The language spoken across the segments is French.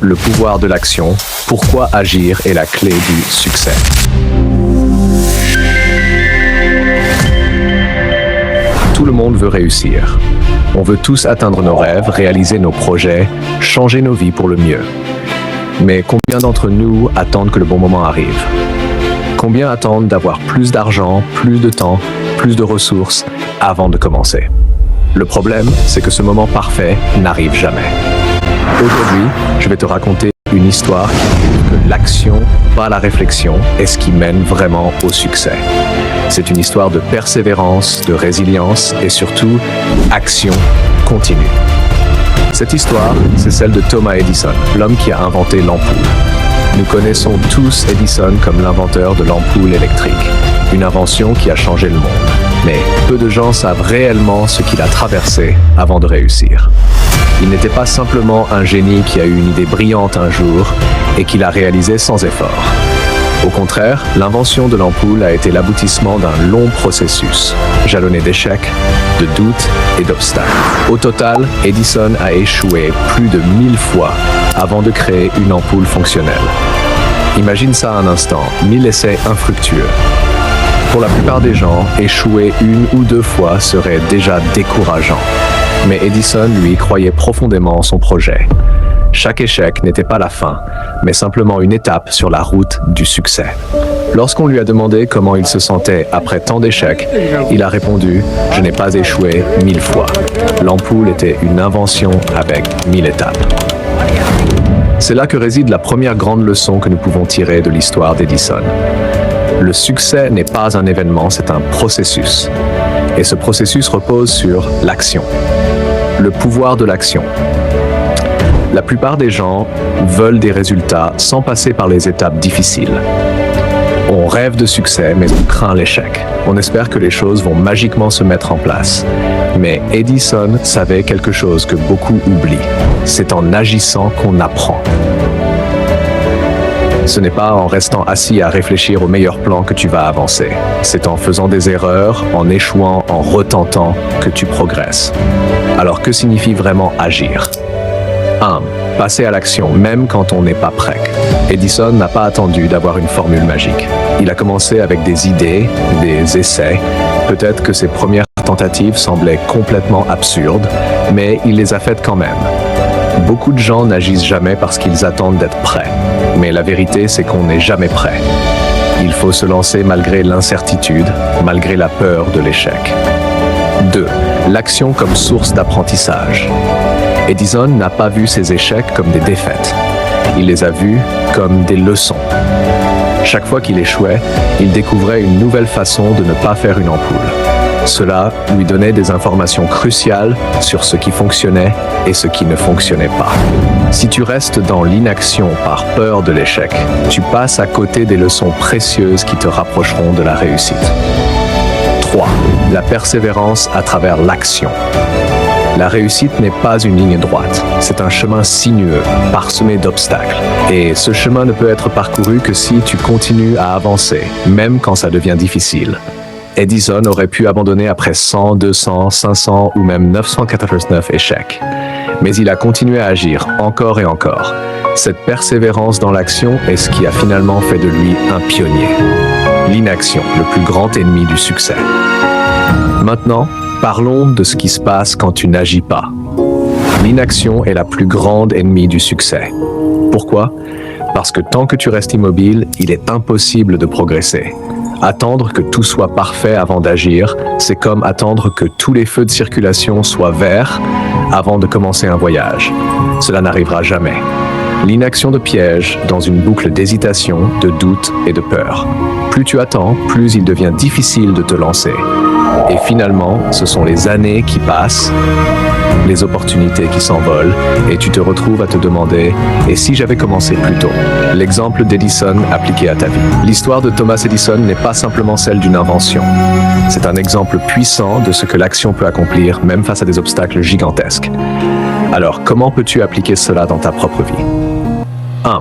le pouvoir de l'action, pourquoi agir est la clé du succès. Tout le monde veut réussir. On veut tous atteindre nos rêves, réaliser nos projets, changer nos vies pour le mieux. Mais combien d'entre nous attendent que le bon moment arrive? Combien attendent d'avoir plus d'argent, plus de temps, plus de ressources avant de commencer? Le problème, c'est que ce moment parfait n'arrive jamais. Aujourd'hui, je vais te raconter une histoire qui prouve que l'action, pas la réflexion, est ce qui mène vraiment au succès. C'est une histoire de persévérance, de résilience et surtout, action continue. Cette histoire, c'est celle de Thomas Edison, l'homme qui a inventé l'ampoule. Nous connaissons tous Edison comme l'inventeur de l'ampoule électrique, une invention qui a changé le monde. Mais peu de gens savent réellement ce qu'il a traversé avant de réussir. Il n'était pas simplement un génie qui a eu une idée brillante un jour et qui l'a réalisée sans effort. Au contraire, l'invention de l'ampoule a été l'aboutissement d'un long processus, jalonné d'échecs, de doutes et d'obstacles. Au total, Edison a échoué plus de 1000 fois avant de créer une ampoule fonctionnelle. Imagine ça un instant, 1000 essais infructueux. Pour la plupart des gens, échouer une ou deux fois serait déjà décourageant. Mais Edison, lui, croyait profondément en son projet. Chaque échec n'était pas la fin, mais simplement une étape sur la route du succès. Lorsqu'on lui a demandé comment il se sentait après tant d'échecs, il a répondu « Je n'ai pas échoué 1000 fois. L'ampoule était une invention avec 1000 étapes. » C'est là que réside la première grande leçon que nous pouvons tirer de l'histoire d'Edison. Le succès n'est pas un événement, c'est un processus. Et ce processus repose sur l'action. Le pouvoir de l'action. La plupart des gens veulent des résultats sans passer par les étapes difficiles. On rêve de succès, mais on craint l'échec. On espère que les choses vont magiquement se mettre en place. Mais Edison savait quelque chose que beaucoup oublient. C'est en agissant qu'on apprend. Ce n'est pas en restant assis à réfléchir au meilleur plan que tu vas avancer. C'est en faisant des erreurs, en échouant, en retentant que tu progresses. Alors que signifie vraiment agir? 1. Passer à l'action, même quand on n'est pas prêt. Edison n'a pas attendu d'avoir une formule magique. Il a commencé avec des idées, des essais. Peut-être que ses premières tentatives semblaient complètement absurdes, mais il les a faites quand même. Beaucoup de gens n'agissent jamais parce qu'ils attendent d'être prêts. Mais la vérité, c'est qu'on n'est jamais prêt. Il faut se lancer malgré l'incertitude, malgré la peur de l'échec. 2. L'action comme source d'apprentissage. Edison n'a pas vu ses échecs comme des défaites. Il les a vus comme des leçons. Chaque fois qu'il échouait, il découvrait une nouvelle façon de ne pas faire une ampoule. Cela lui donnait des informations cruciales sur ce qui fonctionnait et ce qui ne fonctionnait pas. Si tu restes dans l'inaction par peur de l'échec, tu passes à côté des leçons précieuses qui te rapprocheront de la réussite. 3. La persévérance à travers l'action. La réussite n'est pas une ligne droite, c'est un chemin sinueux, parsemé d'obstacles. Et ce chemin ne peut être parcouru que si tu continues à avancer, même quand ça devient difficile. Edison aurait pu abandonner après 100, 200, 500 ou même 999 échecs. Mais il a continué à agir encore et encore. Cette persévérance dans l'action est ce qui a finalement fait de lui un pionnier. L'inaction, le plus grand ennemi du succès. Maintenant, parlons de ce qui se passe quand tu n'agis pas. L'inaction est la plus grande ennemie du succès. Pourquoi? Parce que tant que tu restes immobile, il est impossible de progresser. Attendre que tout soit parfait avant d'agir, c'est comme attendre que tous les feux de circulation soient verts avant de commencer un voyage. Cela n'arrivera jamais. L'inaction te piège dans une boucle d'hésitation, de doute et de peur. Plus tu attends, plus il devient difficile de te lancer. Et finalement, ce sont les années qui passent, les opportunités qui s'envolent, et tu te retrouves à te demander « Et si j'avais commencé plus tôt ?» L'exemple d'Edison appliqué à ta vie. L'histoire de Thomas Edison n'est pas simplement celle d'une invention. C'est un exemple puissant de ce que l'action peut accomplir, même face à des obstacles gigantesques. Alors, comment peux-tu appliquer cela dans ta propre vie? 1.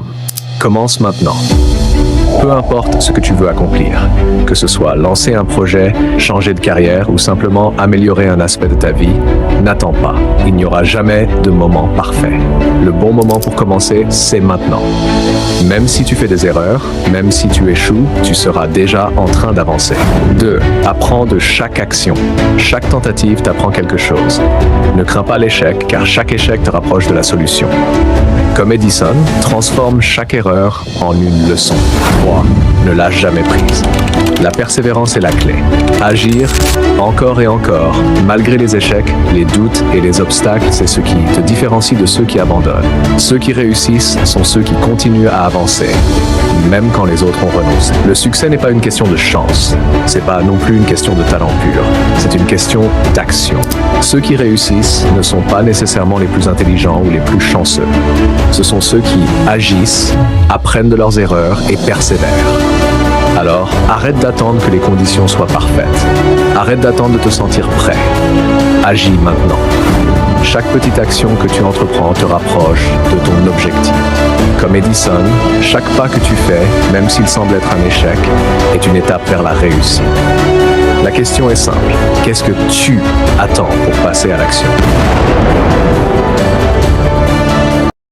Commence maintenant. Peu importe ce que tu veux accomplir, que ce soit lancer un projet, changer de carrière ou simplement améliorer un aspect de ta vie, n'attends pas. Il n'y aura jamais de moment parfait. Le bon moment pour commencer, c'est maintenant. Même si tu fais des erreurs, même si tu échoues, tu seras déjà en train d'avancer. 2. Apprends de chaque action. Chaque tentative t'apprend quelque chose. Ne crains pas l'échec, car chaque échec te rapproche de la solution. Comme Edison, transforme chaque erreur en une leçon. 3. Ne lâche jamais prise. La persévérance est la clé. Agir encore et encore, malgré les échecs, les doutes et les obstacles, c'est ce qui te différencie de ceux qui abandonnent. Ceux qui réussissent sont ceux qui continuent à avancer, même quand les autres ont renoncé. Le succès n'est pas une question de chance. C'est pas non plus une question de talent pur. C'est une question d'action. Ceux qui réussissent ne sont pas nécessairement les plus intelligents ou les plus chanceux. Ce sont ceux qui agissent, apprennent de leurs erreurs et persévèrent. Alors, arrête d'attendre que les conditions soient parfaites. Arrête d'attendre de te sentir prêt. Agis maintenant. Chaque petite action que tu entreprends te rapproche de ton objectif. Comme Edison, chaque pas que tu fais, même s'il semble être un échec, est une étape vers la réussite. La question est simple. Qu'est-ce que tu attends pour passer à l'action ?